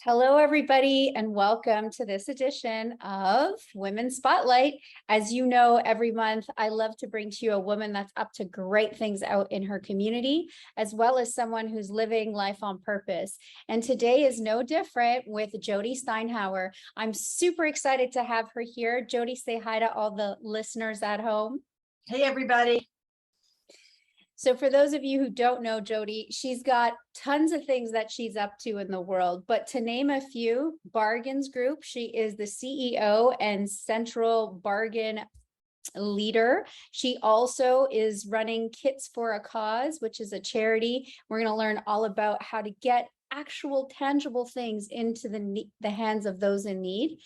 Hello, everybody, and welcome to this edition of Women's Spotlight. As you know, every month I love to bring to you a woman that's up to great things out in her community, as well as someone who's living life on purpose. And today is no different with Jody Steinhauer. I'm super excited to have her here. Jody, say hi to all the listeners at home. Hey, everybody. So for those of you who don't know Jody, she's got tons of things that she's up to in the world, but to name a few, Bargains Group, she is the CEO and central bargain leader. She also is running Kits for a Cause, which is a charity. We're going to learn all about how to get actual tangible things into the hands of those in need.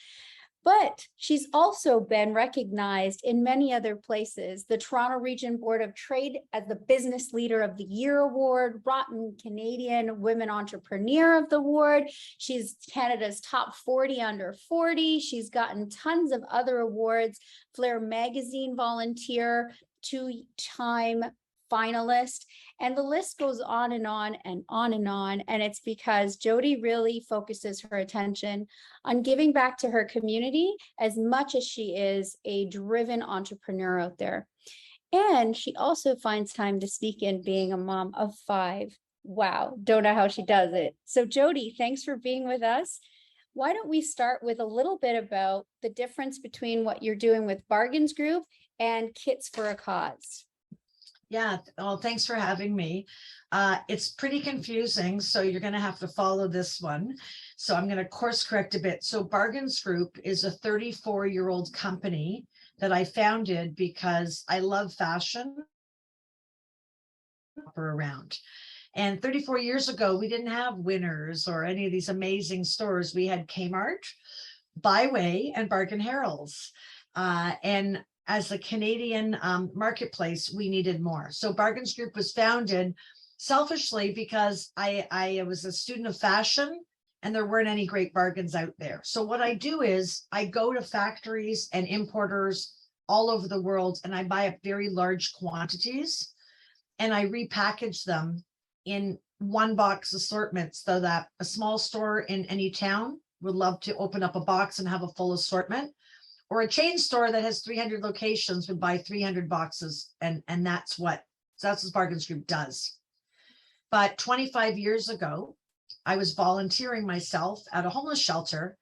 But she's also been recognized in many other places. The Toronto Region Board of Trade as the Business Leader of the Year Award, Rotten Canadian Women Entrepreneur of the Award. She's Canada's top 40 under 40. She's gotten tons of other awards. Flair Magazine Volunteer, two-time finalist, and the list goes on and on and on and on. And it's because Jody really focuses her attention on giving back to her community as much as she is a driven entrepreneur out there. And she also finds time to speak in being a mom of 5. Wow, don't know how she does it. So Jody, thanks for being with us. Why don't we start with a little bit about the difference between what you're doing with Bargains Group and Kits for a Cause? Yeah, well, thanks for having me. It's pretty confusing, so you're going to have to follow this one. So I'm going to course correct a bit. So Bargains Group is a 34-year-old company that I founded because I love fashion around. And 34 years ago, we didn't have Winners or any of these amazing stores. We had Kmart, Byway, and Bargain Harolds. And as a Canadian marketplace, we needed more. So Bargains Group was founded selfishly because I was a student of fashion and there weren't any great bargains out there. So what I do is I go to factories and importers all over the world and I buy up very large quantities and I repackage them in one box assortments so that a small store in any town would love to open up a box and have a full assortment. Or a chain store that has 300 locations would buy 300 boxes, and that's what Bargains Group does. But 25 years ago, I was volunteering myself at a homeless shelter,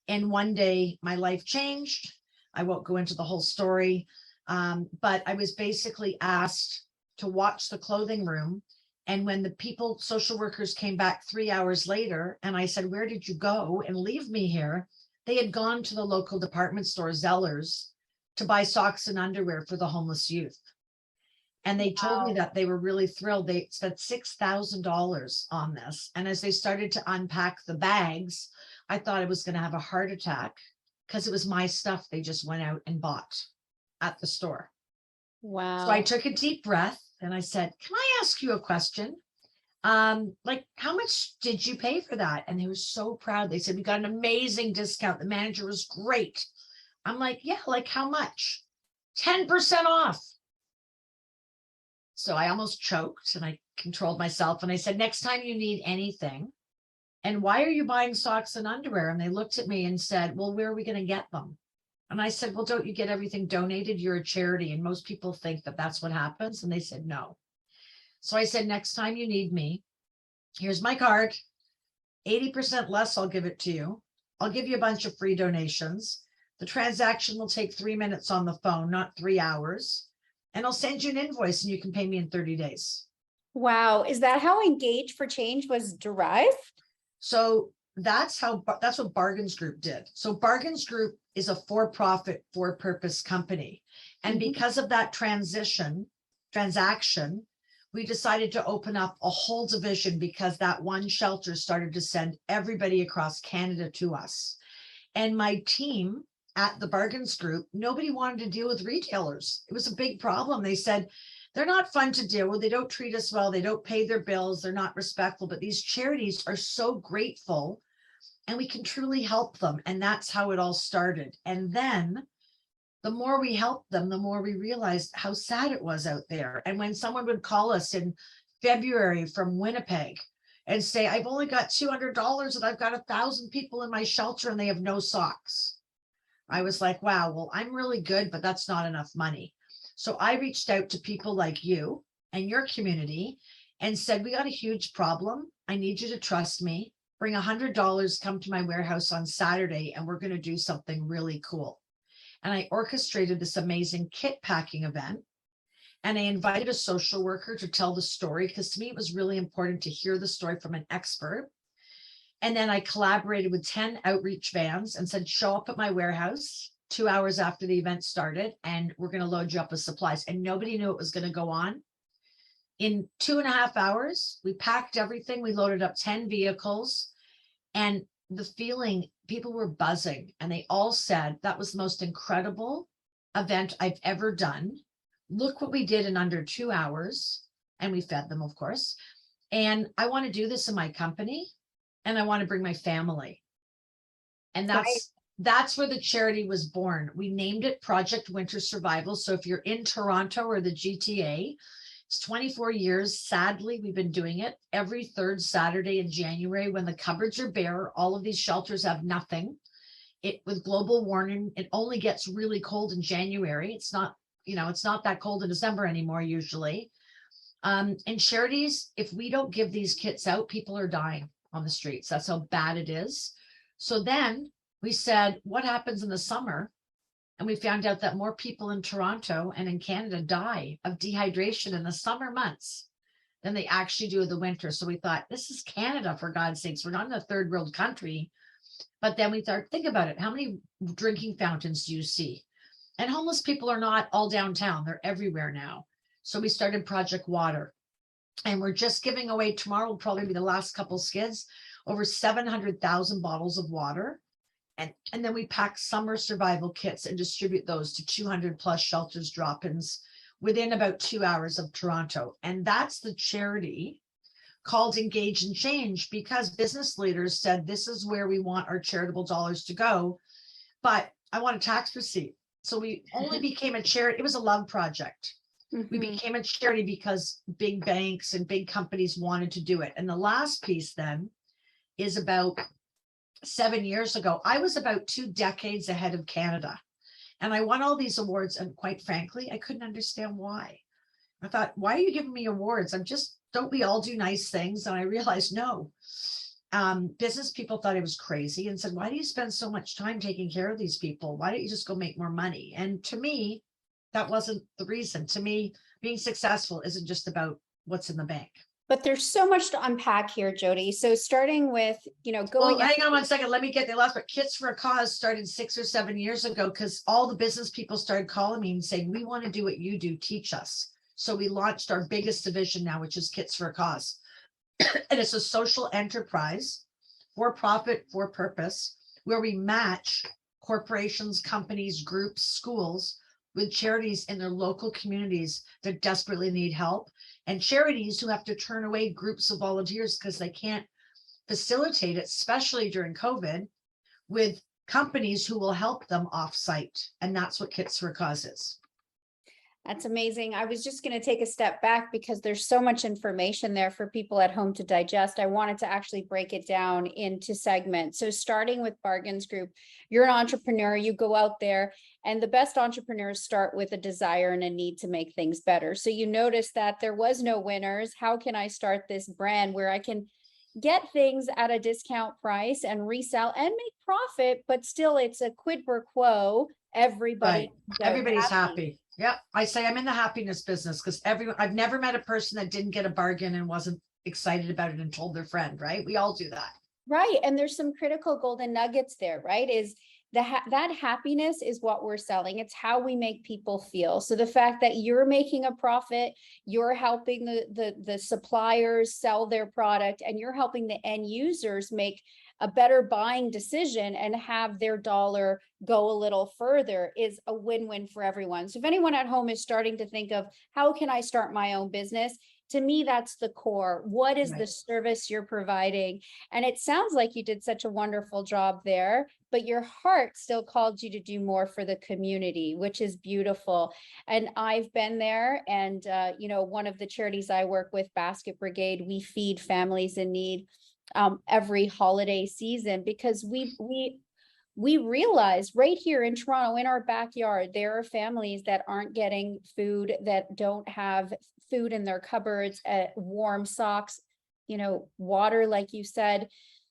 and one day my life changed. I won't go into the whole story, but I was basically asked to watch the clothing room. And when the social workers came back 3 hours later, and I said, "Where did you go and leave me here?" They had gone to the local department store, Zellers, to buy socks and underwear for the homeless youth. And they told me that they were really thrilled. They spent $6,000 on this. And as they started to unpack the bags, I thought I was going to have a heart attack because it was my stuff they just went out and bought at the store. Wow. So I took a deep breath and I said, "Can I ask you a question? Like, how much did you pay for that?" And they were so proud. They said, "We got an amazing discount. The manager was great." I'm like, "Yeah, like how much?" 10% off. So I almost choked and I controlled myself. And I said, "Next time you need anything, and why are you buying socks and underwear?" And they looked at me and said, "Well, where are we going to get them?" And I said, "Well, don't you get everything donated? You're a charity." And most people think that that's what happens. And they said, "No." So I said, "Next time you need me, here's my card, 80% less, I'll give it to you. I'll give you a bunch of free donations. The transaction will take 3 minutes on the phone, not 3 hours. And I'll send you an invoice and you can pay me in 30 days. Wow. Is that how Engage for Change was derived? So that's what Bargains Group did. So Bargains Group is a for-profit, for-purpose company. And because of that transaction, we decided to open up a whole division because that one shelter started to send everybody across Canada to us. And my team at the Bargains Group, nobody wanted to deal with retailers. It was a big problem. They said, "They're not fun to deal with. They don't treat us well. They don't pay their bills. They're not respectful. But these charities are so grateful and we can truly help them." And that's how it all started. And then the more we helped them, the more we realized how sad it was out there. And when someone would call us in February from Winnipeg and say, I've only got $200 and I've got 1,000 people in my shelter and they have no socks. I was like, wow, well, I'm really good, but that's not enough money. So I reached out to people like you and your community and said, we got a huge problem. I need you to trust me. Bring $100, come to my warehouse on Saturday, and we're going to do something really cool. And I orchestrated this amazing kit packing event. And I invited a social worker to tell the story, because to me, it was really important to hear the story from an expert. And then I collaborated with 10 outreach vans and said, show up at my warehouse 2 hours after the event started, and we're going to load you up with supplies. And nobody knew it was going to go on. In 2.5 hours, we packed everything. We loaded up 10 vehicles, and the feeling, people were buzzing, and they all said that was the most incredible event I've ever done. Look what we did in under 2 hours. And we fed them, of course. And I want to do this in my company, and I want to bring my family. And that's where the charity was born. We named it Project Winter Survival. So if you're in Toronto or the GTA, it's 24 years. Sadly, we've been doing it every third Saturday in January when the cupboards are bare. All of these shelters have nothing. With global warming, it only gets really cold in January. It's not that cold in December anymore, usually. And charities, if we don't give these kits out, people are dying on the streets. That's how bad it is. So then we said, what happens in the summer? And we found out that more people in Toronto and in Canada die of dehydration in the summer months than they actually do in the winter. So we thought, this is Canada, for God's sakes. We're not in a third world country. But then we thought, think about it. How many drinking fountains do you see? And homeless people are not all downtown. They're everywhere now. So we started Project Water. And we're just giving away, tomorrow will probably be the last couple skids, over 700,000 bottles of water. And then we pack summer survival kits and distribute those to 200 plus shelters, drop-ins within about 2 hours of Toronto. And that's the charity called Engage and Change, because business leaders said, this is where we want our charitable dollars to go. But I want a tax receipt. So we only became a charity. It was a love project. We became a charity because big banks and big companies wanted to do it. And the last piece then is about 7 years ago. I was about 2 decades ahead of Canada, and I won all these awards. And quite frankly, I couldn't understand why. I thought, why are you giving me awards? Don't we all do nice things? And I realized, no. Business people thought I was crazy and said, why do you spend so much time taking care of these people? Why don't you just go make more money? And to me, that wasn't the reason. To me, being successful isn't just about what's in the bank. But there's so much to unpack here, Jody. So starting with, going. Well, hang on 1 second. Let me get the last part. Kits for a Cause started 6 or 7 years ago because all the business people started calling me and saying, we want to do what you do. Teach us. So we launched our biggest division now, which is Kits for a Cause. And it's a social enterprise, for profit, for purpose, where we match corporations, companies, groups, schools with charities in their local communities that desperately need help, and charities who have to turn away groups of volunteers because they can't facilitate it, especially during COVID, with companies who will help them offsite. And that's what Kits for a Cause is. That's amazing. I was just going to take a step back because there's so much information there for people at home to digest. I wanted to actually break it down into segments. So starting with Bargains Group, you're an entrepreneur, you go out there, and the best entrepreneurs start with a desire and a need to make things better. So you notice that there was no winners. How can I start this brand where I can get things at a discount price and resell and make profit, but still it's a quid pro quo. Everybody's happy. Yeah, I say I'm in the happiness business because I've never met a person that didn't get a bargain and wasn't excited about it and told their friend, right? We all do that. Right. And there's some critical golden nuggets there, right? Is that happiness is what we're selling. It's how we make people feel. So the fact that you're making a profit, you're helping the suppliers sell their product, and you're helping the end users make a better buying decision and have their dollar go a little further is a win-win for everyone. So if anyone at home is starting to think of how can I start my own business, To me, that's the core. What is the Right. service you're providing? And it sounds like you did such a wonderful job there, but your heart still called you to do more for the community, which is beautiful. And I've been there, and one of the charities I work with, Basket Brigade, we feed families in need every holiday season, because we realize right here in Toronto, in our backyard, there are families that aren't getting food, that don't have food in their cupboards, warm socks, water, like you said.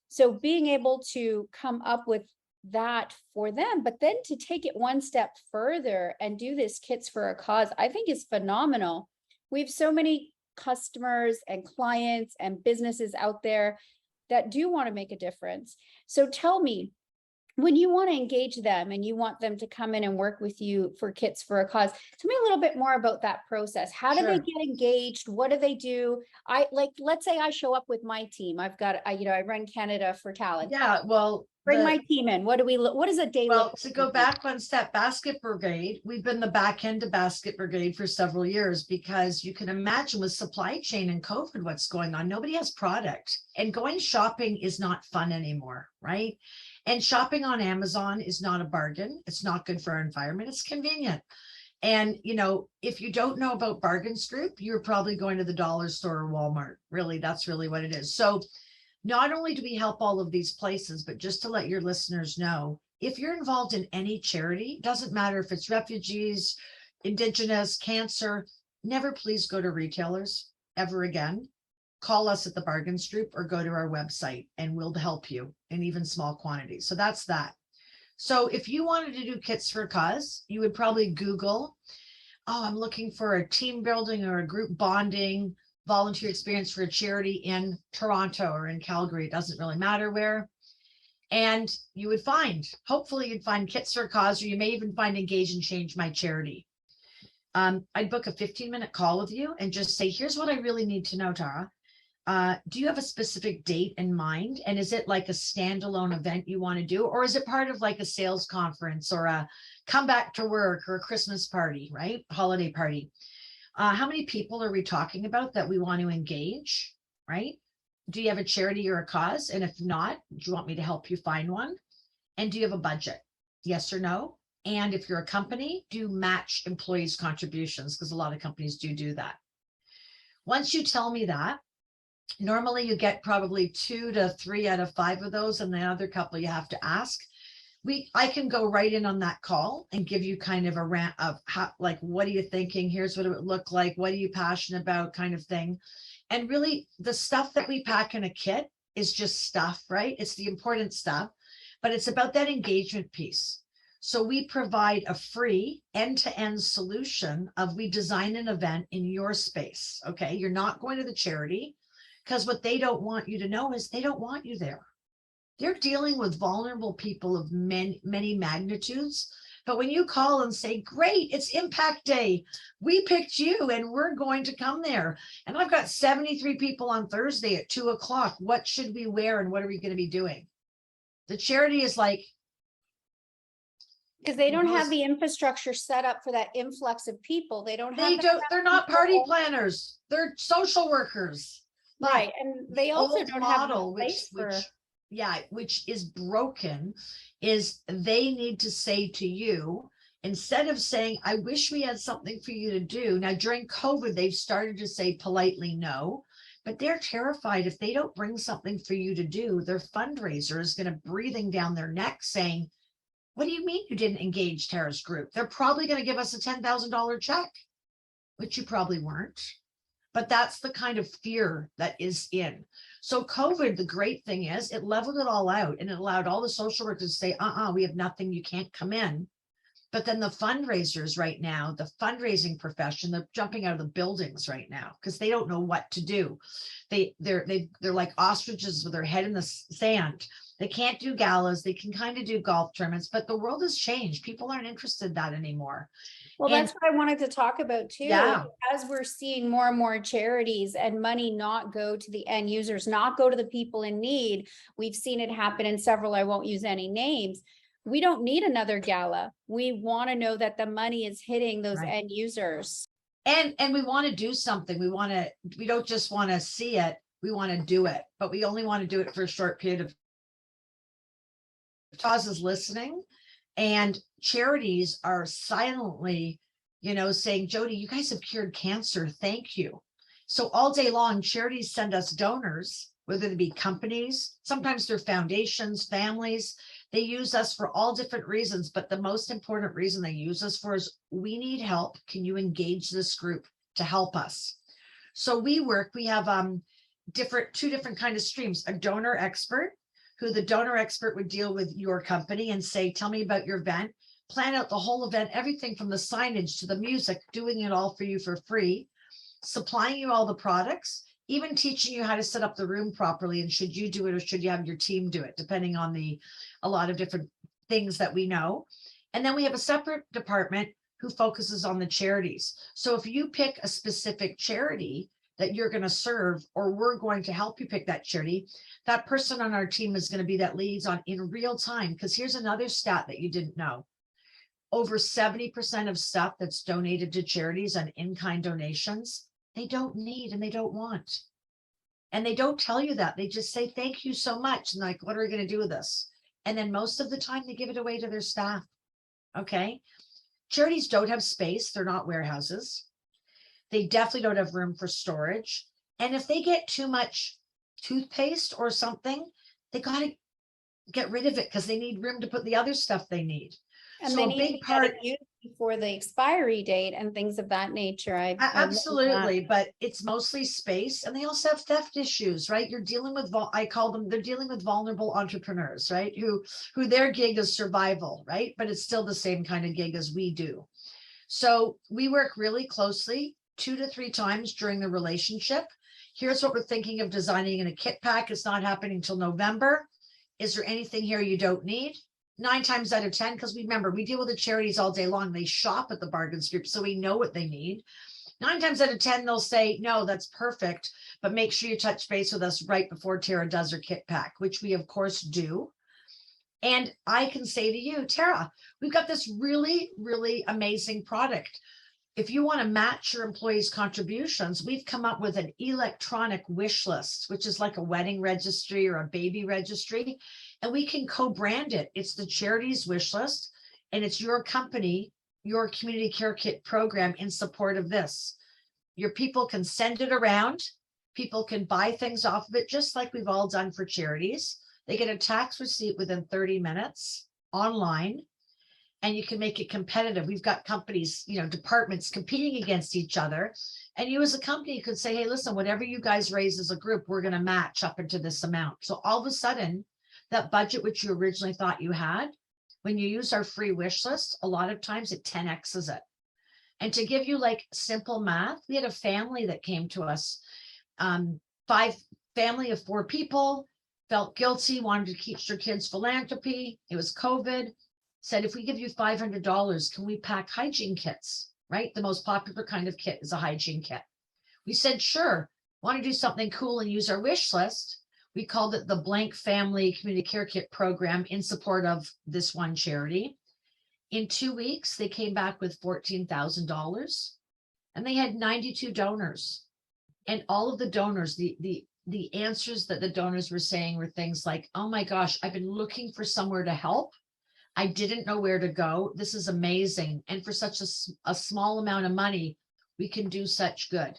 So being able to come up with that for them, but then to take it one step further and do this Kits for a Cause, I think is phenomenal. We have so many customers and clients and businesses out there that do want to make a difference. So tell me, when you want to engage them and you want them to come in and work with you for Kits for a Cause, tell me a little bit more about that process. How do they Sure. get engaged? What do they do? Let's say I show up with my team. I run Canada for Talent. Yeah, well, Bring my team in. What does a day look well, like to with go you? back one step, Basket Brigade, we've been the back end of Basket Brigade for several years, because you can imagine with supply chain and COVID, what's going on. Nobody has product, and going shopping is not fun anymore, right? And shopping on Amazon is not a bargain. It's not good for our environment. It's convenient. And, if you don't know about Bargains Group, you're probably going to the dollar store or Walmart. Really, that's really what it is. So not only do we help all of these places, but just to let your listeners know, if you're involved in any charity, doesn't matter if it's refugees, Indigenous, cancer, never please go to retailers ever again. Call us at the Bargains Group or go to our website and we'll help you in even small quantities. So that's that. So if you wanted to do Kits for a Cause, you would probably Google, I'm looking for a team building or a group bonding volunteer experience for a charity in Toronto or in Calgary. It doesn't really matter where. And you would hopefully you'd find Kits for a Cause, or you may even find Engage and Change My Charity. I'd book a 15-minute call with you and just say, here's what I really need to know, Tara. Do you have a specific date in mind? And is it like a standalone event you want to do? Or is it part of like a sales conference or a come back to work or a Christmas party, right? Holiday party. How many people are we talking about that we want to engage, right? Do you have a charity or a cause? And if not, do you want me to help you find one? And do you have a budget? Yes or no? And if you're a company, do you match employees' contributions? Because a lot of companies do that. Once you tell me that, normally you get probably 2 to 3 out of 5 of those, and the other couple you have to ask. I can go right in on that call and give you kind of a rant of how, like, what are you thinking? Here's what it would look like. What are you passionate about, kind of thing. And really the stuff that we pack in a kit is just stuff, right? It's the important stuff, but it's about that engagement piece. So we provide a free end-to-end solution of, we design an event in your space. Okay. You're not going to the charity, because what they don't want you to know is they don't want you there. They're dealing with vulnerable people of many magnitudes. But when you call and say, great, it's Impact Day, we picked you and we're going to come there. And I've got 73 people on Thursday at 2:00. What should we wear and what are we going to be doing? The charity is like, Because they don't have the infrastructure set up for that influx of people. They're not party planners. They're social workers. Right. And they also don't have the place which is broken, is they need to say to you, instead of saying, I wish we had something for you to do. Now, during COVID, they've started to say politely no, but they're terrified if they don't bring something for you to do, their fundraiser is going to breathing down their neck saying, what do you mean you didn't engage Tara's group? They're probably going to give us a $10,000 check, which you probably weren't. But that's the kind of fear that is in. So COVID, the great thing is it leveled it all out, and it allowed all the social workers to say, we have nothing, you can't come in. But then the fundraisers right now, the fundraising profession, they're jumping out of the buildings right now because they don't know what to do. They're like ostriches with their head in the sand. They can't do galas. They can kind of do golf tournaments, but the world has changed. People aren't interested in that anymore. Well, that's what I wanted to talk about too. Yeah. As we're seeing more and more charities and money not go to the end users, not go to the people in need. We've seen it happen in several, I won't use any names. We don't need another gala. We want to know that the money is hitting those end users. And we want to do something. We don't just want to see it. We want to do it, but we only want to do it for a short period of Taz is listening, and charities are silently, saying, Jody, you guys have cured cancer. Thank you. So all day long, charities send us donors, whether they be companies, sometimes they're foundations, families. They use us for all different reasons, but the most important reason they use us for is we need help. Can you engage this group to help us? So we have two different kind of streams, a donor expert, who the donor expert would deal with your company and say, tell me about your event, plan out the whole event, everything from the signage to the music, doing it all for you for free, supplying you all the products, even teaching you how to set up the room properly. And should you do it or should you have your team do it, depending on a lot of different things that we know. And then we have a separate department who focuses on the charities. So if you pick a specific charity that you're going to serve, or we're going to help you pick that charity, that person on our team is going to be that liaison in real time. Because here's another stat that you didn't know. Over 70% of stuff that's donated to charities and in-kind donations, they don't need and they don't want. And they don't tell you that. They just say, thank you so much. And like, what are we going to do with this? And then most of the time they give it away to their staff. Okay. Charities don't have space. They're not warehouses. They definitely don't have room for storage. And if they get too much toothpaste or something, they got to get rid of it because they need room to put the other stuff they need. And so they a need big to get part it used before the expiry date and things of that nature. I've learned that. absolutely, but it's mostly space, and they also have theft issues, right? You're dealing with they're dealing with vulnerable entrepreneurs, right? Who their gig is survival, right? But it's still the same kind of gig as we do. So we work really closely 2 to 3 times during the relationship. Here's what we're thinking of designing in a kit pack. It's not happening until November. Is there anything here you don't need? 9 times out of 10, because remember, we deal with the charities all day long. They shop at the bargains group, so we know what they need. 9 times out of 10, they'll say, no, that's perfect, but make sure you touch base with us right before Tara does her kit pack, which we of course do. And I can say to you, Tara, we've got this really, really amazing product. If you want to match your employees' contributions, we've come up with an electronic wish list, which is like a wedding registry or a baby registry, and we can co-brand it. It's the charity's wish list, and it's your company, your community care kit program in support of this. Your people can send it around. People can buy things off of it, just like we've all done for charities. They get a tax receipt within 30 minutes online. And you can make it competitive. We've got companies, departments competing against each other. And you as a company could say, hey, listen, whatever you guys raise as a group, we're going to match up into this amount. So all of a sudden, that budget, which you originally thought you had, when you use our free wish list, a lot of times it 10x's it. And to give you like simple math, we had a family that came to us, family of 4 people, felt guilty, wanted to teach their kids philanthropy. It was COVID. Said, if we give you $500, can we pack hygiene kits, right? The most popular kind of kit is a hygiene kit. We said, sure. Want to do something cool and use our wish list? We called it the Blank Family Community Care Kit Program in support of this one charity. In 2 weeks, they came back with $14,000 and they had 92 donors. And all of the donors, the answers that the donors were saying were things like, oh my gosh, I've been looking for somewhere to help. I didn't know where to go. This is amazing. And for such a small amount of money, we can do such good.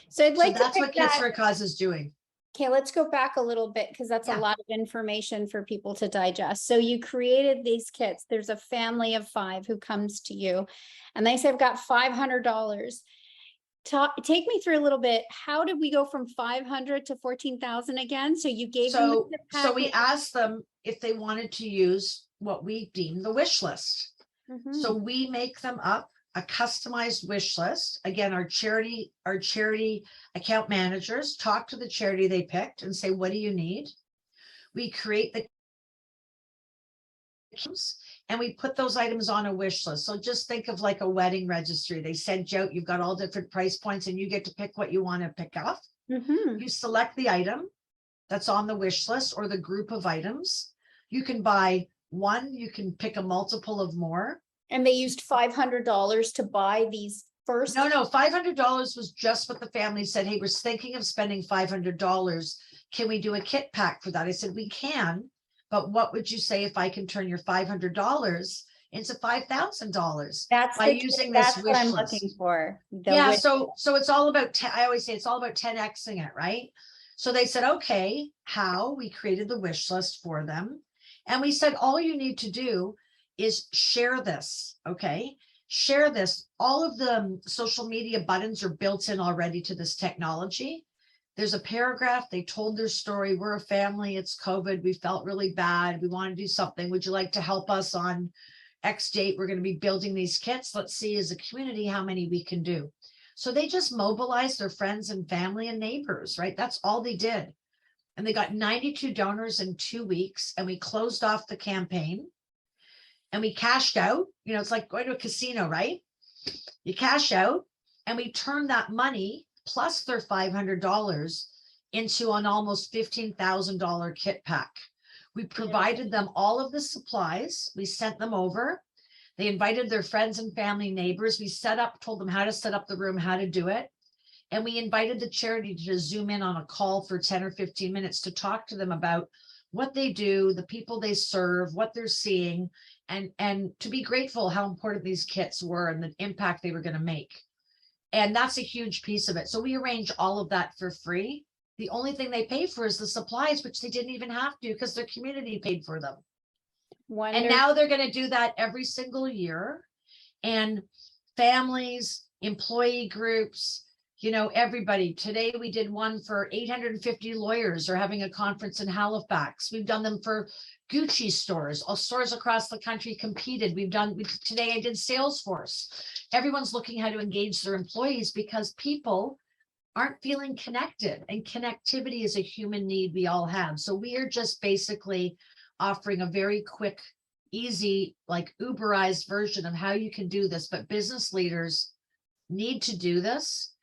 So I'd like to that's pick what Kids that. for a Cause is doing. Okay, let's go back a little bit because that's a lot of information for people to digest. So you created these kits. There's a family of 5 who comes to you and they say, I've got $500. Take me through a little bit. How did we go from 500 to 14,000 again? So you gave them the kit so we package. asked them if they wanted to use what we deem the wish list. So we make them up a customized wish list. Again, our charity account managers talk to the charity they picked and say, what do you need? We create the and we put those items on a wish list. So just think of like a wedding registry. They send you out, you've got all different price points and you get to pick what you want to pick up. You select the item that's on the wish list or the group of items. You can buy one, you can pick a multiple of more. And they used $500 to buy these first? No, $500 was just what the family said. Hey, we're thinking of spending $500. Can we do a kit pack for that? I said, we can, but what would you say if I can turn your $500 into $5,000 That's by using this that's what wish I'm list? looking for. Yeah, so it's all about, I always say it's all about 10Xing it, right? So they said, okay, how? We created the wish list for them. And we said, all you need to do is share this, okay? Share this. All of the social media buttons are built in already to this technology. There's a paragraph. They told their story. We're a family. It's COVID. We felt really bad. We want to do something. Would you like to help us on X date? We're going to be building these kits. Let's see as a community how many we can do. So they just mobilized their friends and family and neighbors, right? That's all they did. And they got 92 donors in 2 weeks. And we closed off the campaign. And we cashed out. You know, it's like going to a casino, right? You cash out, and we turned that money plus their $500 into an almost $15,000 kit pack. We provided them all of the supplies. We sent them over. They invited their friends and family, neighbors. We told them how to set up the room, how to do it. And we invited the charity to Zoom in on a call for 10 or 15 minutes to talk to them about what they do, the people they serve, what they're seeing, and to be grateful how important these kits were and the impact they were going to make. And that's a huge piece of it. So we arrange all of that for free. The only thing they pay for is the supplies, which they didn't even have to because their community paid for them. Wonderful. And now they're going to do that every single year. And families, employee groups, you know, everybody. Today we did one for 850 lawyers are having a conference in Halifax. We've done them for Gucci stores. All stores across the country competed. Today I did Salesforce. Everyone's looking how to engage their employees because people aren't feeling connected, and connectivity is a human need we all have. So we are just basically offering a very quick, easy, like Uberized version of how you can do this, but business leaders need to do this.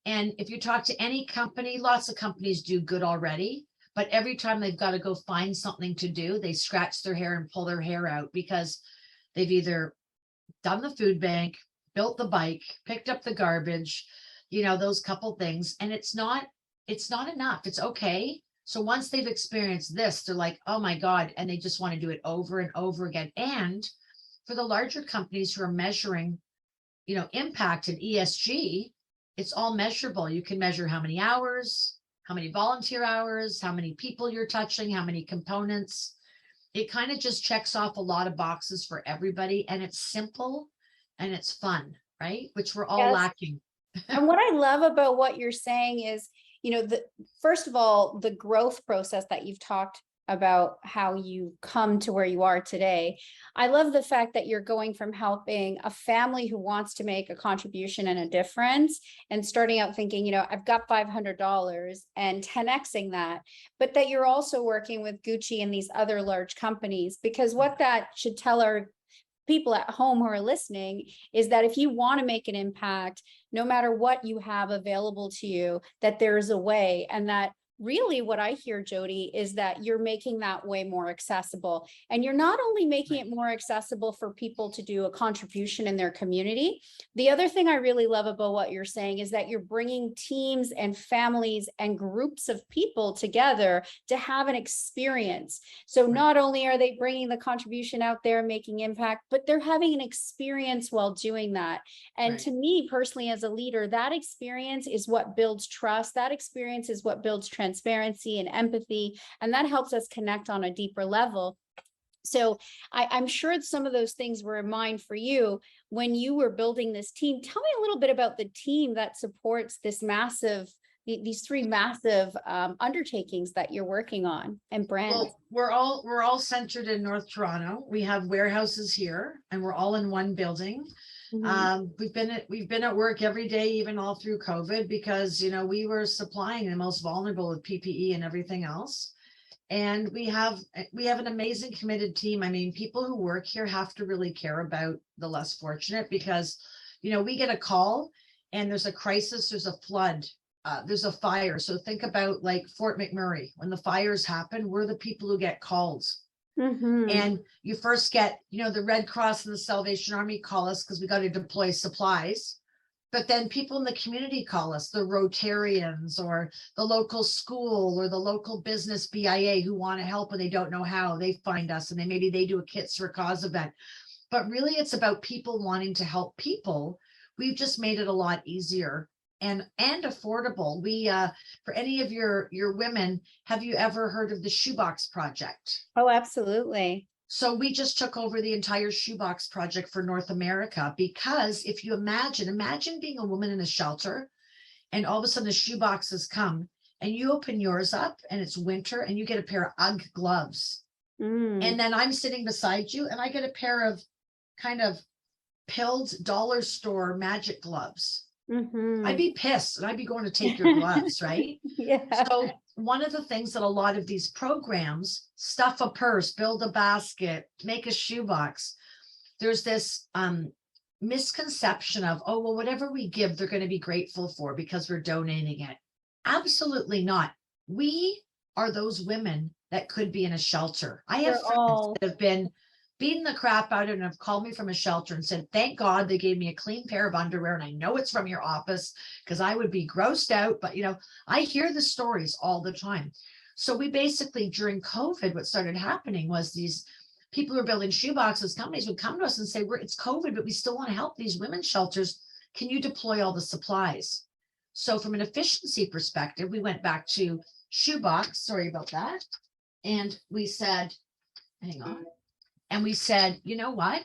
And if you talk to any company, lots of companies do good already, but every time they've got to go find something to do, they scratch their hair and pull their hair out because they've either done the food bank, built the bike, picked up the garbage, you know, those couple things. And it's not enough. It's okay. So once they've experienced this, they're like, oh my God. And they just want to do it over and over again. And for the larger companies who are measuring, you know, impact and ESG, it's all measurable. You can measure how many hours, how many volunteer hours, how many people you're touching, how many components. It kind of just checks off a lot of boxes for everybody. And it's simple and it's fun, right? Which we're all lacking. And what I love about what you're saying is, you know, first of all, the growth process that you've talked about, how you come to where you are today. I love the fact that you're going from helping a family who wants to make a contribution and a difference and starting out thinking, you know, I've got $500 and 10Xing that, but that you're also working with Gucci and these other large companies, because what that should tell our people at home who are listening is that if you want to make an impact, no matter what you have available to you, that there is a way. And that really what I hear, Jody, is that you're making that way more accessible. And you're not only making it more accessible for people to do a contribution in their community. The other thing I really love about what you're saying is that you're bringing teams and families and groups of people together to have an experience. So not only are they bringing the contribution out there, making impact, but they're having an experience while doing that. And to me personally, as a leader, that experience is what builds trust. That experience is what builds transparency and empathy, and that helps us connect on a deeper level. So I'm sure some of those things were in mind for you when you were building this team. Tell me a little bit about the team that supports this these three massive undertakings that you're working on and brands. Well, we're all centered in North Toronto. We have warehouses here, and we're all in one building. We've been at work every day, even all through COVID, because, you know, we were supplying the most vulnerable with PPE and everything else. And we have an amazing committed team. I mean, people who work here have to really care about the less fortunate because, you know, we get a call and there's a crisis, there's a flood, there's a fire. So think about like Fort McMurray. When the fires happen, we're the people who get calls. And you first get, you know, the Red Cross and the Salvation Army call us because we got to deploy supplies. But then people in the community call us, the Rotarians or the local school or the local business BIA who want to help and they don't know how. They find us and maybe they do a Kits for a Cause event. But really it's about people wanting to help people. We've just made it a lot easier and affordable. We for any of your women, have you ever heard of the Shoebox Project? Oh, absolutely. So we just took over the entire Shoebox Project for North America, because if you imagine being a woman in a shelter and all of a sudden the shoeboxes come and you open yours up and it's winter and you get a pair of UGG gloves. And then I'm sitting beside you and I get a pair of kind of pilled dollar store magic gloves. I'd be pissed and I'd be going to take your gloves, right? Yeah. So one of the things that a lot of these programs, stuff a purse, build a basket, make a shoebox, there's this misconception of, oh, well, whatever we give, they're going to be grateful for because we're donating it. Absolutely not. We are those women that could be in a shelter. I have friends that have been beating the crap out of it and have called me from a shelter and said, thank God they gave me a clean pair of underwear. And I know it's from your office because I would be grossed out. But, you know, I hear the stories all the time. So we basically, during COVID, what started happening was these people who are building shoeboxes, companies would come to us and say, it's COVID, but we still want to help these women's shelters. Can you deploy all the supplies? So from an efficiency perspective, we went back to Shoebox, sorry about that. And we said, hang on. And we said, you know what?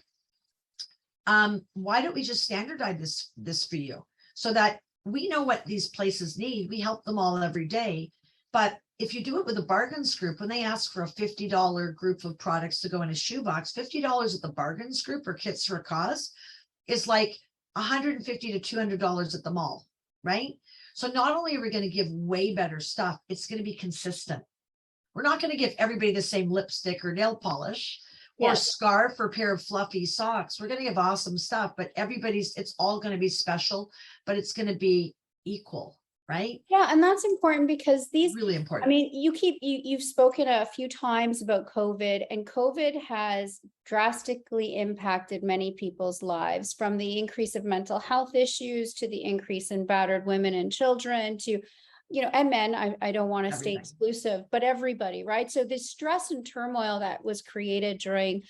Why don't we just standardize this for you so that we know what these places need? We help them all every day. But if you do it with a bargains group, when they ask for a $50 group of products to go in a shoebox, $50 at the bargains group or Kits for a Cause is like $150 to $200 at the mall, right? So not only are we going to give way better stuff, it's going to be consistent. We're not going to give everybody the same lipstick or nail polish or scarf or a pair of fluffy socks. We're going to give awesome stuff, but it's all going to be special, but it's going to be equal, right? Yeah, and that's important because really important. I mean, you've spoken a few times about COVID, and COVID has drastically impacted many people's lives, from the increase of mental health issues to the increase in battered women and children to, you know, and men. I don't want to stay exclusive, but everybody, right? So this stress and turmoil that was created during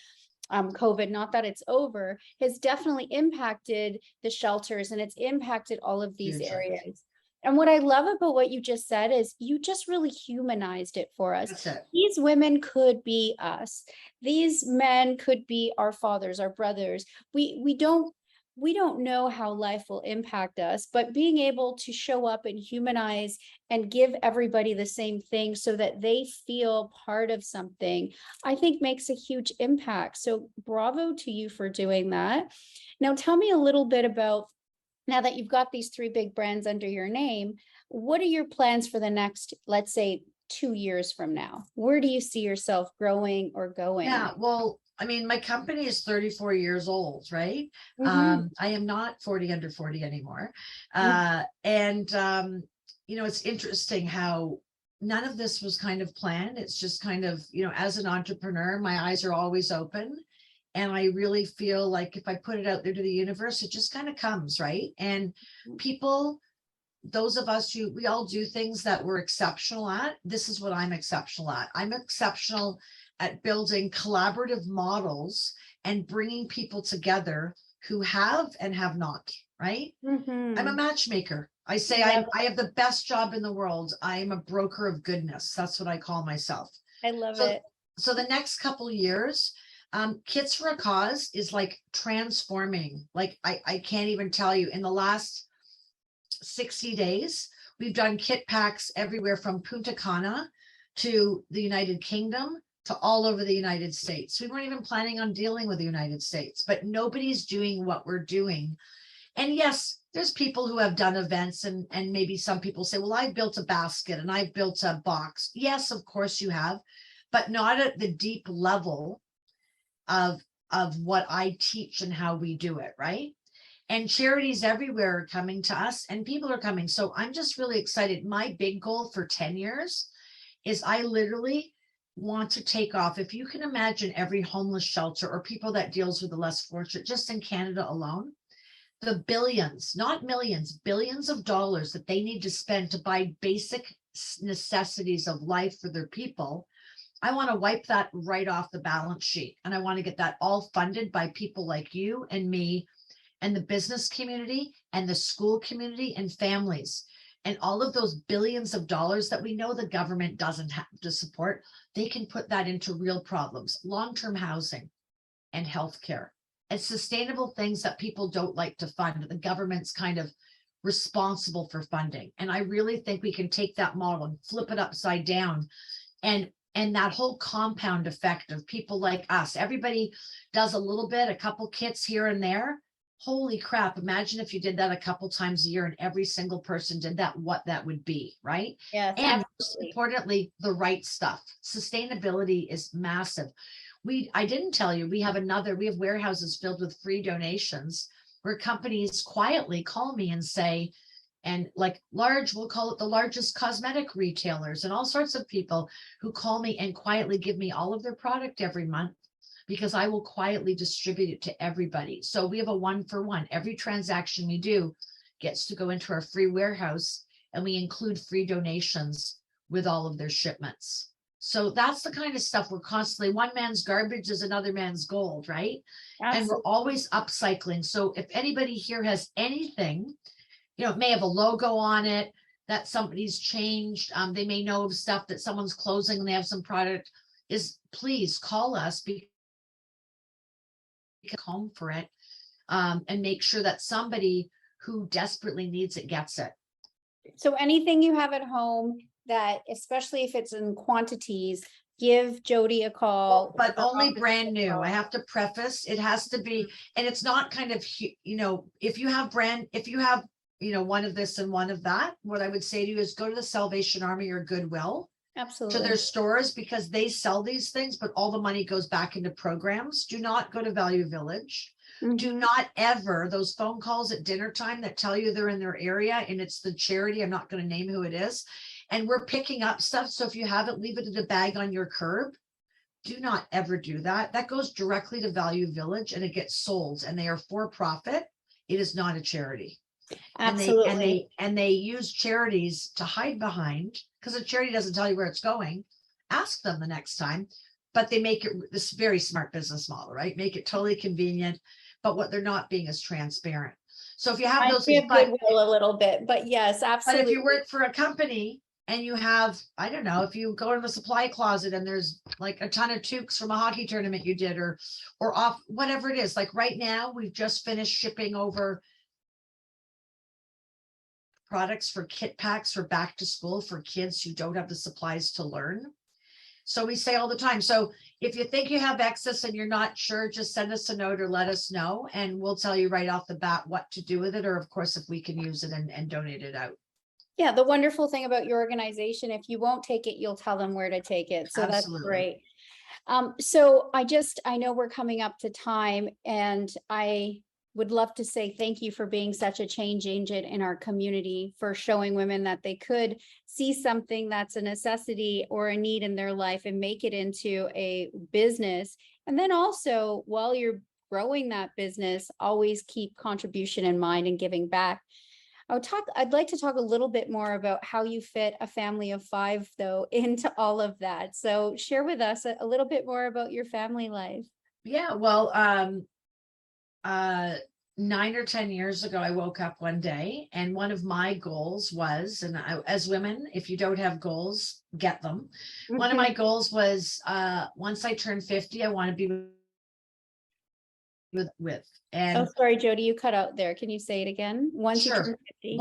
COVID, not that it's over, has definitely impacted the shelters, and it's impacted all of these areas. And what I love about what you just said is you just really humanized it for us. These women could be us. These men could be our fathers, our brothers. We don't know how life will impact us, but being able to show up and humanize and give everybody the same thing so that they feel part of something, I think makes a huge impact. So bravo to you for doing that. Now tell me a little bit about, now that you've got these 3 big brands under your name, what are your plans for the next, let's say, 2 years from now? Where do you see yourself growing or going? Yeah, well, I mean, my company is 34 years old, right? I am not 40 under 40 anymore. And, you know, it's interesting how none of this was kind of planned. It's just kind of, you know, as an entrepreneur, my eyes are always open. And I really feel like if I put it out there to the universe, it just kind of comes, right? And people, those of us who, we all do things that we're exceptional at. This is what I'm exceptional at. I'm exceptional at building collaborative models and bringing people together who have and have not, right? I'm a matchmaker. I say I have the best job in the world. I am a broker of goodness. That's what I call myself. I love it. So the next couple of years, Kits for a Cause is like transforming. Like I can't even tell you, in the last 60 days, we've done kit packs everywhere from Punta Cana to the United Kingdom to all over the United States. We weren't even planning on dealing with the United States, but nobody's doing what we're doing. And yes, there's people who have done events and maybe some people say, well, I've built a basket and I've built a box. Yes, of course you have, but not at the deep level of what I teach and how we do it, right? And charities everywhere are coming to us and people are coming. So I'm just really excited. My big goal for 10 years is I literally want to take off. If you can imagine every homeless shelter or people that deals with the less fortunate, just in Canada alone, the billions, not millions, billions of dollars that they need to spend to buy basic necessities of life for their people. I want to wipe that right off the balance sheet. And I want to get that all funded by people like you and me and the business community and the school community and families. And all of those billions of dollars that we know the government doesn't have to support, they can put that into real problems, long-term housing and healthcare, and sustainable things that people don't like to fund. The government's kind of responsible for funding. And I really think we can take that model and flip it upside down. And that whole compound effect of people like us, everybody does a little bit, a couple kits here and there. Holy crap, imagine if you did that a couple times a year and every single person did that, what that would be, right? Yes, And most absolutely. importantly, the right stuff. Sustainability is massive. I didn't tell you, we have warehouses filled with free donations where companies quietly call me and say, and like we'll call it the largest cosmetic retailers and all sorts of people who call me and quietly give me all of their product every month, because I will quietly distribute it to everybody. So we have a 1-for-1. Every transaction we do gets to go into our free warehouse, and we include free donations with all of their shipments. So that's the kind of stuff we're constantly, one man's garbage is another man's gold, right? Absolutely. And we're always upcycling. So if anybody here has anything, it may have a logo on it that somebody's changed. They may know of stuff that someone's closing and they have some product, please call us, because home for it, and make sure that somebody who desperately needs it gets it. So anything you have at home that, especially if it's in quantities, give Jody a call. But only brand new. I have to preface, it has to be, and it's not kind of, if you have one of this and one of that, what I would say to you is go to the Salvation Army or Goodwill, Absolutely. to their stores, because they sell these things, but all the money goes back into programs. Do not go to Value Village. Do not ever, those phone calls at dinner time that tell you they're in their area and it's the charity, I'm not going to name who it is, and we're picking up stuff. So if you have it, leave it in a bag on your curb. Do not ever do that. That goes directly to Value Village and it gets sold, and they are for profit. It is not a charity. Absolutely. And they use charities to hide behind, because a charity doesn't tell you where it's going. Ask them the next time. But they make it this very smart business model, right? Make it totally convenient. But what they're not being is transparent. So if you have those things, Goodwill a little bit, but yes, absolutely. But if you work for a company and you have, I don't know, if you go to the supply closet and there's like a ton of toques from a hockey tournament you did, or off, whatever it is. Like right now, we've just finished shipping over products for kit packs for back to school for kids who don't have the supplies to learn. So we say all the time, so if you think you have excess and you're not sure, just send us a note or let us know, and we'll tell you right off the bat what to do with it, or of course, if we can use it and donate it out. Yeah, the wonderful thing about your organization, if you won't take it, you'll tell them where to take it. So Absolutely. That's great. So I know we're coming up to time, and I would love to say thank you for being such a change agent in our community, for showing women that they could see something that's a necessity or a need in their life and make it into a business. And then also, while you're growing that business, always keep contribution in mind and giving back. I'd like to talk a little bit more about how you fit a family of 5, though, into all of that. So share with us a little bit more about your family life. Yeah, well, 9 or 10 years ago, I woke up one day, and one of my goals was, and as women, if you don't have goals, get them. One of my goals was, once I turn 50, I want to be with. And oh, sorry, Jody, you cut out there. Can you say it again? Once sure. you turn 50.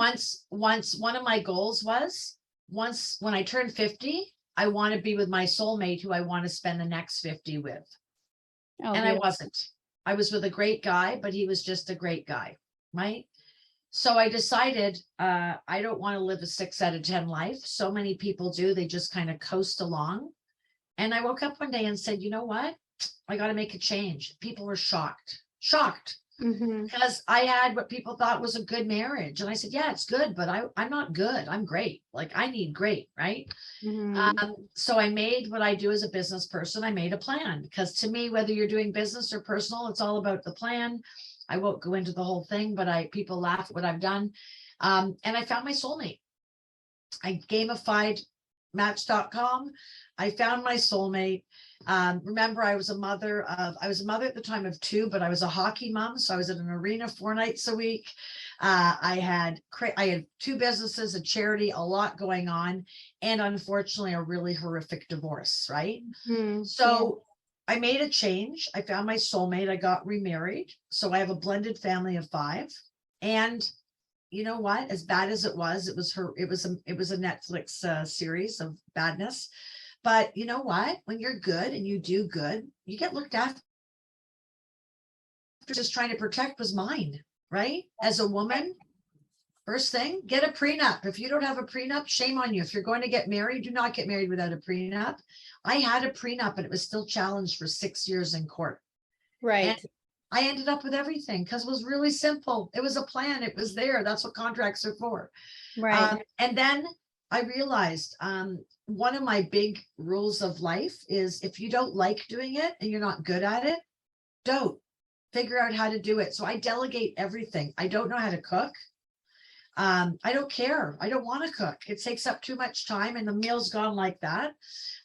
Once one of my goals was, when I turn 50, I want to be with my soulmate who I want to spend the next 50 with. Oh, and I wasn't. I was with a great guy, but he was just a great guy, right? So I decided I don't want to live a 6 out of 10 life. So many people do. They just kind of coast along. And I woke up one day and said, you know what? I got to make a change. People were shocked. Because I had what people thought was a good marriage. And I said, yeah, it's good, but I'm not good. I'm great. Like, I need great, right? So I made what I do as a business person. I made a plan, because to me, whether you're doing business or personal, it's all about the plan. I won't go into the whole thing, but people laugh at what I've done. And I found my soulmate. I gamified Match.com. I found my soulmate. Remember, I was a mother at the time of 2, but I was a hockey mom. So I was at an arena 4 nights a week. I had 2 businesses, a charity, a lot going on, and unfortunately a really horrific divorce, right? So I made a change. I found my soulmate. I got remarried. So I have a blended family of 5. And you know what? As bad as it was a Netflix series of badness. But you know what? When you're good and you do good, you get looked after. Just trying to protect was mine, right? As a woman, first thing, get a prenup. If you don't have a prenup, shame on you. If you're going to get married, do not get married without a prenup. I had a prenup and it was still challenged for 6 years in court. Right. And I ended up with everything because it was really simple. It was a plan. It was there. That's what contracts are for. Right. And then I realized one of my big rules of life is if you don't like doing it and you're not good at it, don't figure out how to do it. So I delegate everything. I don't know how to cook. I don't care. I don't want to cook. It takes up too much time and the meal's gone like that.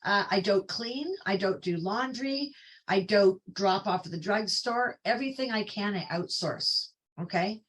I don't clean. I don't do laundry. I don't drop off at the drugstore. Everything I can, I outsource. Okay.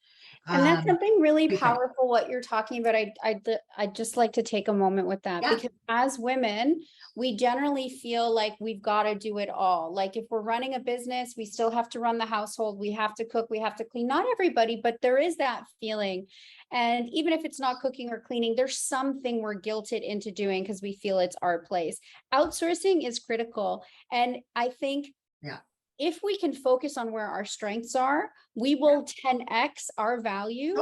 And that's something really everything. powerful what you're talking about. I'd just like to take a moment with that, Yeah. because as women, we generally feel like we've got to do it all. Like if we're running a business, we still have to run the household, we have to cook, we have to clean. Not everybody, but there is that feeling. And even if it's not cooking or cleaning, there's something we're guilted into doing because we feel it's our place. Outsourcing is critical. And I think if we can focus on where our strengths are, we will 10x our value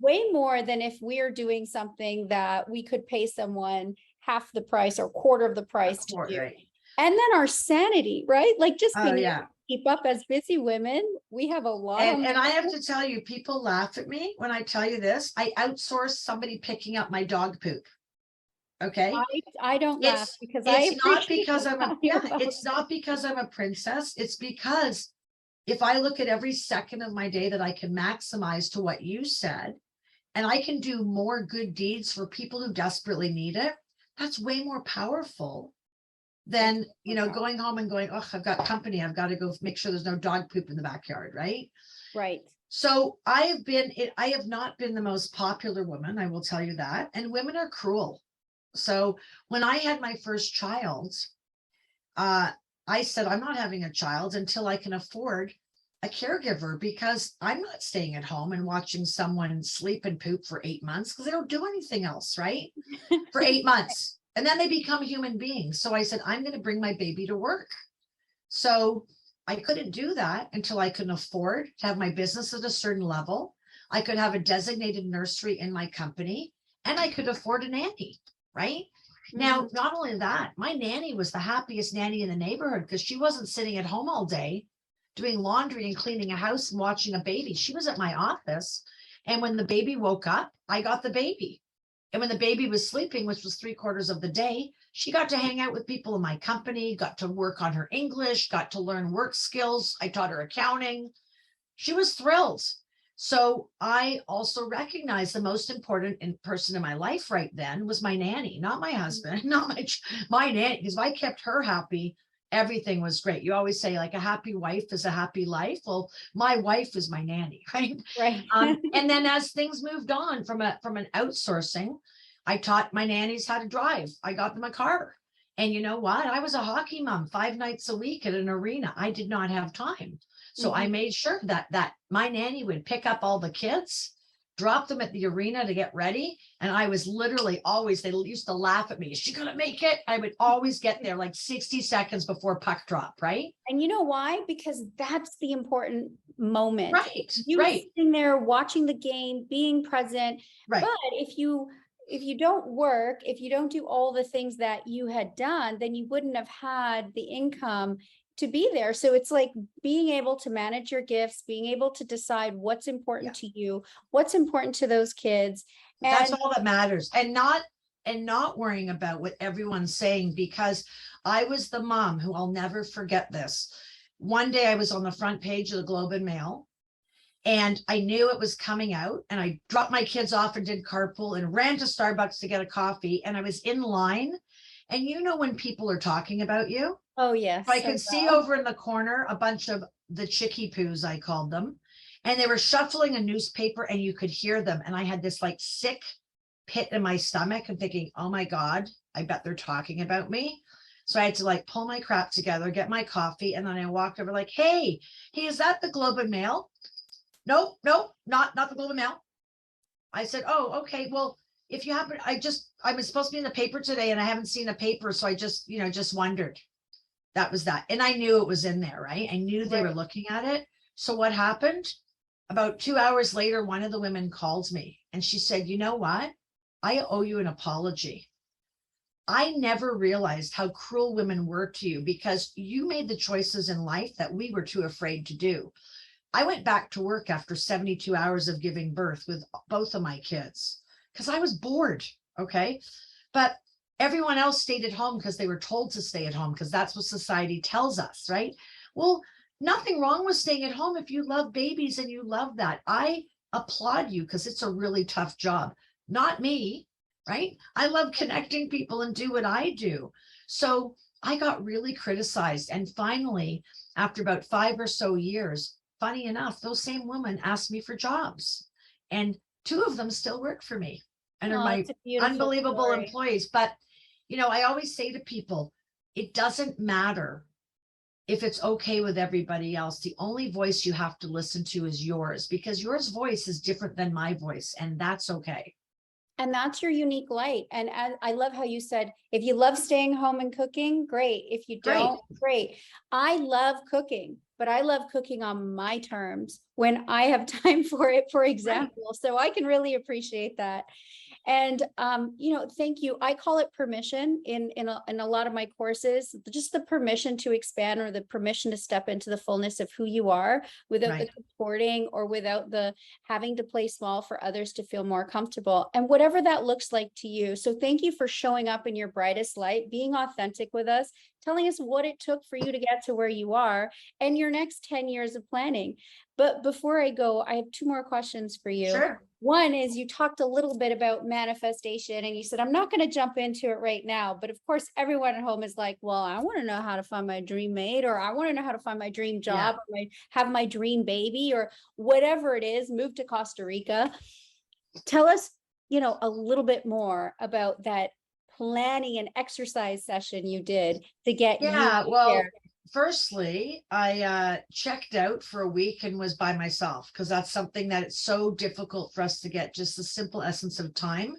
way more than if we're doing something that we could pay someone half the price or quarter of the price to do. Right. And then our sanity, right? Like just being able to keep up as busy women, we have a lot. And I have to tell you, people laugh at me when I tell you this. I outsource somebody picking up my dog poop. Okay. I don't laugh because it's not because I'm a princess. It's because if I look at every second of my day that I can maximize to what you said, and I can do more good deeds for people who desperately need it, that's way more powerful than, going home and going, oh, I've got company. I've got to go make sure there's no dog poop in the backyard. Right. Right. So I have not been the most popular woman. I will tell you that. And women are cruel. So when I had my first child, I said, I'm not having a child until I can afford a caregiver, because I'm not staying at home and watching someone sleep and poop for 8 months because they don't do anything else, right? For 8 months. And then they become human beings. So I said, I'm going to bring my baby to work. So I couldn't do that until I could afford to have my business at a certain level. I could have a designated nursery in my company, and I could afford a nanny. Right. Now, not only that, my nanny was the happiest nanny in the neighborhood because she wasn't sitting at home all day doing laundry and cleaning a house and watching a baby. She was at my office. And when the baby woke up, I got the baby. And when the baby was sleeping, which was 3/4 of the day, she got to hang out with people in my company, got to work on her English, got to learn work skills. I taught her accounting. She was thrilled. So I also recognized the most important person in my life right then was my nanny, not my husband, not my nanny, because if I kept her happy, everything was great. You always say like a happy wife is a happy life. Well, my wife is my nanny, right? Right. And then as things moved on from an outsourcing, I taught my nannies how to drive. I got them a car. And you know what? I was a hockey mom 5 nights a week at an arena. I did not have time. So I made sure that my nanny would pick up all the kids, drop them at the arena to get ready. And I was literally always, they used to laugh at me. Is she going to make it? I would always get there like 60 seconds before puck drop. Right. And you know why? Because that's the important moment. Right. Sitting there watching the game, being present. Right. But if you don't work, if you don't do all the things that you had done, then you wouldn't have had the income to be there. So it's like being able to manage your gifts, being able to decide what's important to you, what's important to those kids. And that's all that matters. And not worrying about what everyone's saying, because I was the mom who, I'll never forget this. One day I was on the front page of the Globe and Mail, And I knew it was coming out, and I dropped my kids off and did carpool and ran to Starbucks to get a coffee. And I was in line. And you know, when people are talking about you, Oh, yes. I So could see well. over in the corner a bunch of the chicky poos, I called them, and they were shuffling a newspaper, and you could hear them. And I had this like sick pit in my stomach and thinking, oh my God, I bet they're talking about me. So I had to like pull my crap together, get my coffee. And then I walked over like, hey, is that the Globe and Mail? Nope, not the Globe and Mail. I said, oh, okay. Well, if you happen, I was supposed to be in the paper today and I haven't seen a paper. So I just wondered. That was that. And I knew it was in there, right? I knew they were looking at it. So what happened? About 2 hours later, one of the women called me and she said, you know what? I owe you an apology. I never realized how cruel women were to you because you made the choices in life that we were too afraid to do. I went back to work after 72 hours of giving birth with both of my kids because I was bored. Okay. But everyone else stayed at home because they were told to stay at home because that's what society tells us, right? Well, nothing wrong with staying at home if you love babies and you love that. I applaud you because it's a really tough job. Not me, right? I love connecting people and do what I do. So I got really criticized. And finally, after about 5 or so years, funny enough, those same women asked me for jobs. And 2 of them still work for me and are Oh, my it's a beautiful unbelievable story. employees. But, I always say to people, it doesn't matter if it's okay with everybody else. The only voice you have to listen to is yours because yours voice is different than my voice. And that's okay. And that's your unique light. And I love how you said, if you love staying home and cooking, great. If you Great. don't, great. I love cooking, but I love cooking on my terms when I have time for it, for example. Right. So I can really appreciate that. And, thank you. I call it permission in a lot of my courses, just the permission to expand or the permission to step into the fullness of who you are without the supporting or without the having to play small for others to feel more comfortable and whatever that looks like to you. So thank you for showing up in your brightest light, being authentic with us, telling us what it took for you to get to where you are and your next 10 years of planning. But before I go, I have 2 more questions for you. Sure. One is you talked a little bit about manifestation and you said, I'm not going to jump into it right now. But of course, everyone at home is like, well, I want to know how to find my dream mate, or I want to know how to find my dream job, or have my dream baby, or whatever it is, move to Costa Rica. Tell us, a little bit more about that planning and exercise session you did to get you there. Firstly, I checked out for a week and was by myself because that's something that it's so difficult for us to get just the simple essence of time.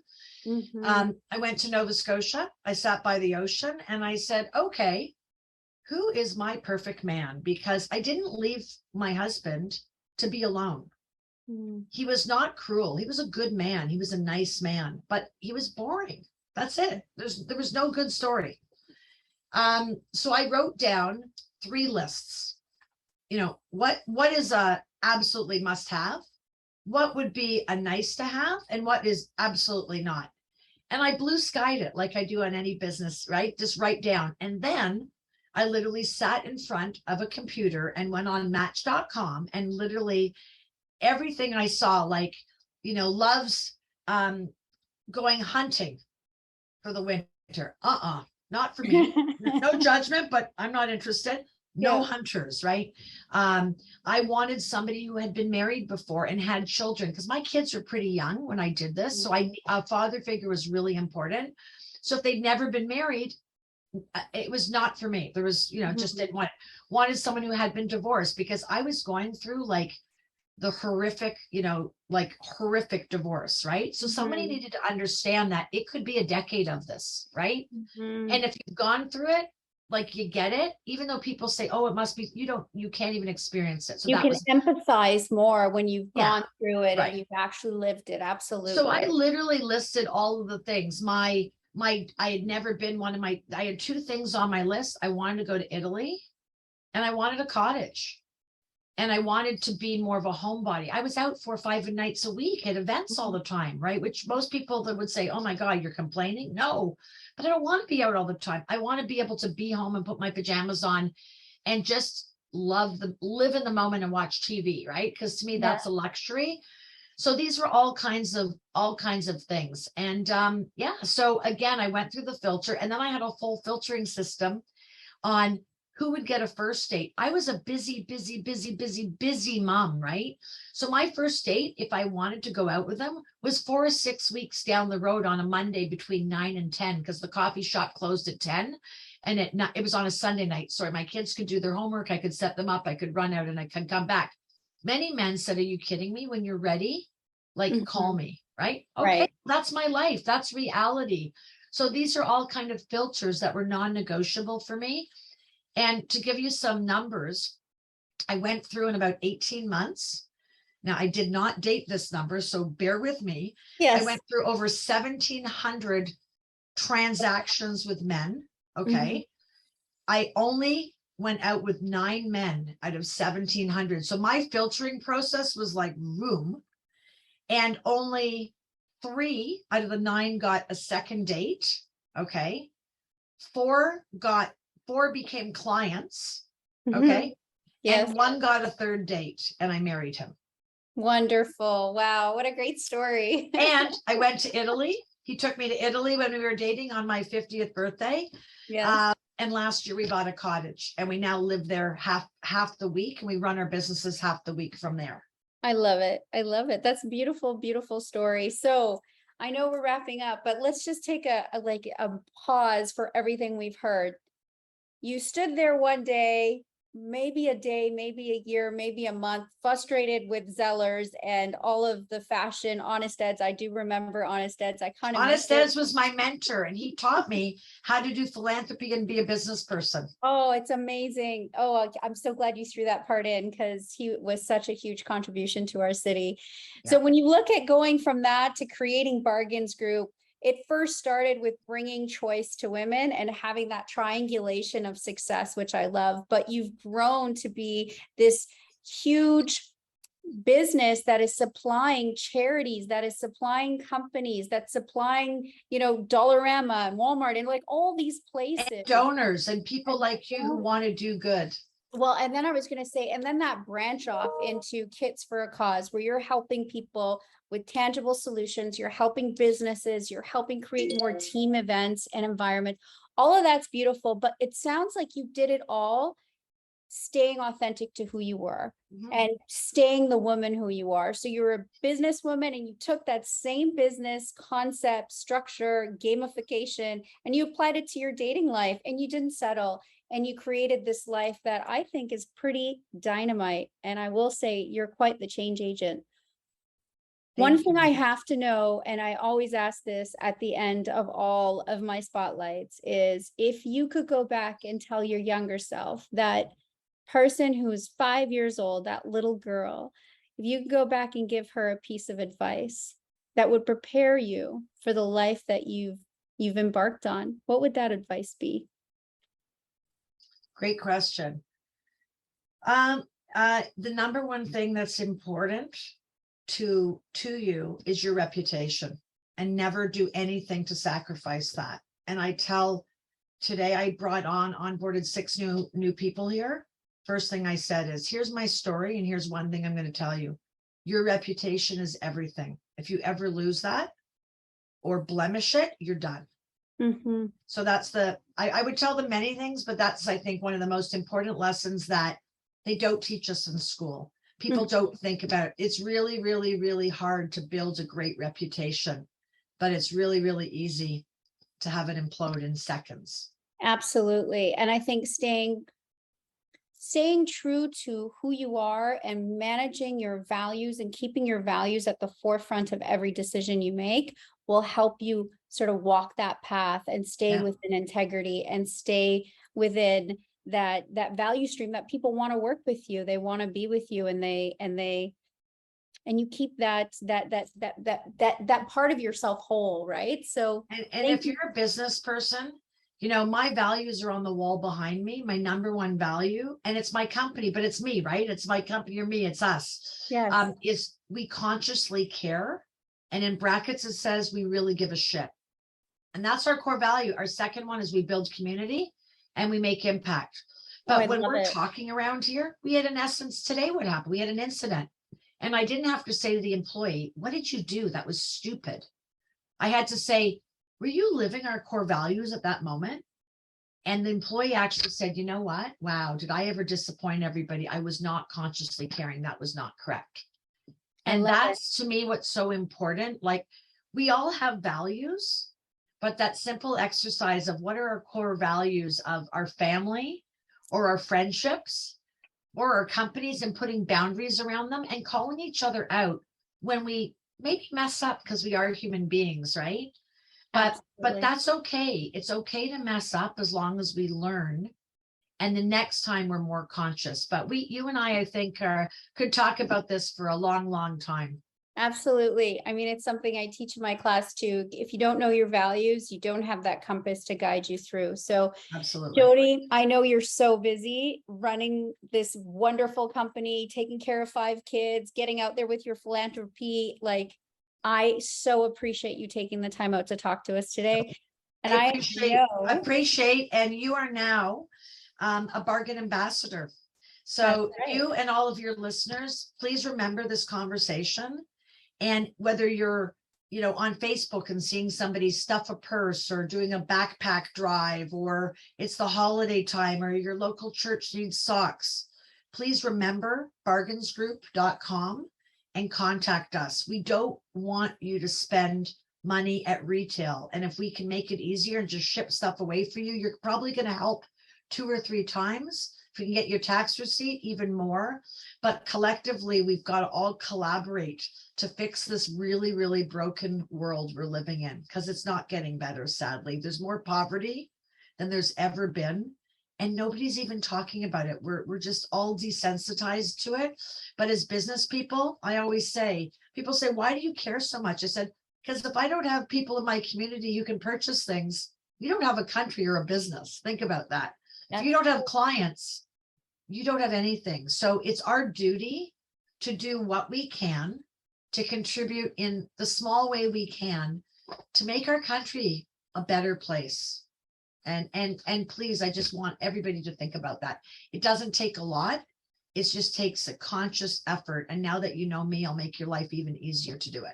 Mm-hmm. I went to Nova Scotia. I sat by the ocean and I said, okay, who is my perfect man? Because I didn't leave my husband to be alone. Mm. He was not cruel. He was a good man. He was a nice man, but he was boring. That's it. There was no good story. So I wrote down 3 lists. What is a absolutely must have, what would be a nice to have, and what is absolutely not. And I blue skied it like I do on any business, right? Just write down. And then I literally sat in front of a computer and went on match.com and literally everything I saw, like, loves going hunting for the winter. Not for me. No judgment, but I'm not interested. No hunters, right? I wanted somebody who had been married before and had children because my kids were pretty young when I did this. So a father figure was really important. So if they'd never been married, it was not for me. There was, just didn't wanted someone who had been divorced because I was going through like the horrific, horrific divorce, right? So somebody needed to understand that it could be a decade of this, right? And if you've gone through it, like you get it, even though people say, oh, it must be, you can't even experience it. So you can empathize more when you've gone through it and you've actually lived it. Absolutely. So I literally listed all of the things. I had never been I had 2 things on my list. I wanted to go to Italy and I wanted a cottage. And I wanted to be more of a homebody. I was out 4 or 5 nights a week at events all the time, right? Which most people that would say, oh my God, you're complaining. No, but I don't want to be out all the time. I want to be able to be home and put my pajamas on and just live in the moment and watch TV, right? Because to me, Yeah. that's a luxury. So these were all kinds of things. And yeah, so again, I went through the filter, and then I had a full filtering system on who would get a first date. I was a busy mom, right? So my first date, if I wanted to go out with them, was 4 or 6 weeks down the road on a Monday between 9 and 10, because the coffee shop closed at 10. And it was on a Sunday night. So my kids could do their homework. I could set them up. I could run out and I could come back. Many men said, "Are you kidding me? When you're ready, like, call me," right? Okay, Right. that's my life. That's reality. So these are all kind of filters that were non-negotiable for me. And to give you some numbers, I went through in about 18 months. Now, I did not date this number, so bear with me. I Yes. went through over 1,700 transactions with men. Okay. I only went out with 9 men out of 1,700. So my filtering process was like boom. And only 3 out of the 9 got a second date. Okay. 4 became clients. Okay. Yes. And 1 got a third date, and I married him. Wonderful. Wow. What a great story. And I went to Italy. He took me to Italy when we were dating on my 50th birthday. Yes. And last year we bought a cottage, and we now live there half the week, and we run our businesses half the week from there. I love it. I love it. That's a beautiful, beautiful story. So I know we're wrapping up, but let's just take a pause for everything we've heard. You stood there one day, maybe a year, maybe a month, frustrated with Zellers and all of the fashion Honest Eds. I do remember Honest Eds. I kind of Honest Eds was my mentor, and he taught me how to do philanthropy and be a business person. Oh, it's amazing. Oh, I'm so glad you threw that part in, because he was such a huge contribution to our city. Yeah. So when you look at going from that to creating Bargains Group, it first started with bringing choice to women and having that triangulation of success, which I love. But you've grown to be this huge business that is supplying charities, that is supplying companies, that's supplying, Dollarama and Walmart and like all these places. And donors and people like you who want to do good. Well, and then I was going to say, and then that branch off into Kits for a Cause, where you're helping people with tangible solutions, you're helping businesses, you're helping create more team events and environment. All of that's beautiful, but it sounds like you did it all staying authentic to who you were and staying the woman who you are. So you're a businesswoman, and you took that same business concept, structure, gamification, and you applied it to your dating life, and you didn't settle. And you created this life that I think is pretty dynamite. And I will say you're quite the change agent. One thing I have to know, and I always ask this at the end of all of my spotlights, is if you could go back and tell your younger self, that person who's 5 years old, that little girl, if you could go back and give her a piece of advice that would prepare you for the life that you've embarked on, what would that advice be? Great question. The number one thing that's important to you is your reputation, and never do anything to sacrifice that. And today I onboarded 6 new people here. First thing I said is, here's my story, and here's one thing I'm going to tell you. Your reputation is everything. If you ever lose that or blemish it, you're done. So that's I would tell them many things, but that's, I think, one of the most important lessons that they don't teach us in school. People don't think about it. It's really, really, really hard to build a great reputation, but it's really, really easy to have it implode in seconds. Absolutely. And I think staying true to who you are and managing your values and keeping your values at the forefront of every decision you make will help you sort of walk that path and stay within integrity and stay within that value stream that people want to work with you. They want to be with you, and you keep that part of yourself whole, right? So, and if you're a business person, my values are on the wall behind me. My number one value, and it's my company, but it's me, right? It's my company or me, it's us. yes. Is we consciously care. And in brackets, it says we really give a shit. And that's our core value. Our second one is we build community and we make impact. Oh, I But when love we're it. talking around here, we had in essence today what happened. We had an incident. And I didn't have to say to the employee, what did you do? That was stupid. I had to say, were you living our core values at that moment? And the employee actually said, you know what? Wow, did I ever disappoint everybody? I was not consciously caring. That was not correct. I And love it. that's to me what's so important. Like we all have values, but that simple exercise of what are our core values of our family or our friendships or our companies, and putting boundaries around them and calling each other out when we maybe mess up, because we are human beings, right? But Absolutely. that's okay. It's okay to mess up as long as we learn. And the next time we're more conscious. But you and I think, could talk about this for a long, long time. Absolutely. I mean, it's something I teach in my class too. If you don't know your values, you don't have that compass to guide you through. So, Absolutely. Jody, I know you're so busy running this wonderful company, taking care of 5 kids, getting out there with your philanthropy. Like, I so appreciate you taking the time out to talk to us today. And I appreciate, and you are now a bargain ambassador. So right. you and all of your listeners, please remember this conversation. And whether you're, on Facebook and seeing somebody stuff a purse or doing a backpack drive, or it's the holiday time, or your local church needs socks, please remember bargainsgroup.com and contact us. We don't want you to spend money at retail. And if we can make it easier and just ship stuff away for you, you're probably going to help 2 or 3 times. If we can get your tax receipt, even more. But collectively, we've got to all collaborate to fix this really, really broken world we're living in, because it's not getting better, sadly. There's more poverty than there's ever been. And nobody's even talking about it. We're just all desensitized to it. But as business people, I always say, people say, why do you care so much? I said, because if I don't have people in my community who can purchase things, you don't have a country or a business. Think about that. If you don't have clients, you don't have anything. So it's our duty to do what we can to contribute in the small way we can to make our country a better place. And please, I just want everybody to think about that. It doesn't take a lot. It just takes a conscious effort. And now that you know me, I'll make your life even easier to do it.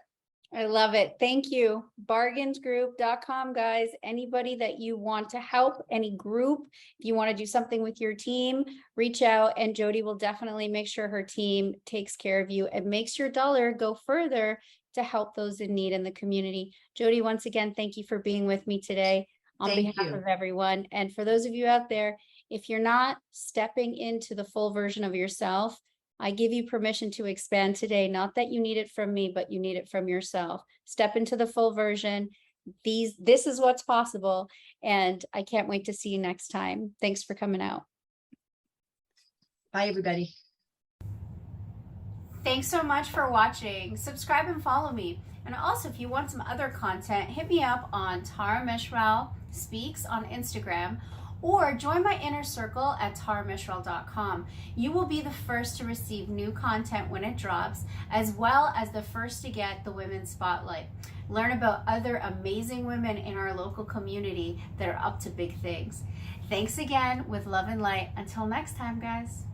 I love it. Thank you. Bargainsgroup.com, guys. Anybody that you want to help, any group, if you want to do something with your team, reach out, and Jody will definitely make sure her team takes care of you and makes your dollar go further to help those in need in the community. Jody, once again, thank you for being with me today on behalf of everyone. And for those of you out there, if you're not stepping into the full version of yourself, I give you permission to expand today. Not that you need it from me, but you need it from yourself. Step into the full version. This is what's possible. And I can't wait to see you next time. Thanks for coming out. Bye, everybody. Thanks so much for watching. Subscribe and follow me. And also, if you want some other content, hit me up on Tara Mishral Speaks on Instagram, or join my inner circle at taramishral.com. You will be the first to receive new content when it drops, as well as the first to get the Women's Spotlight. Learn about other amazing women in our local community that are up to big things. Thanks again, with love and light. Until next time, guys.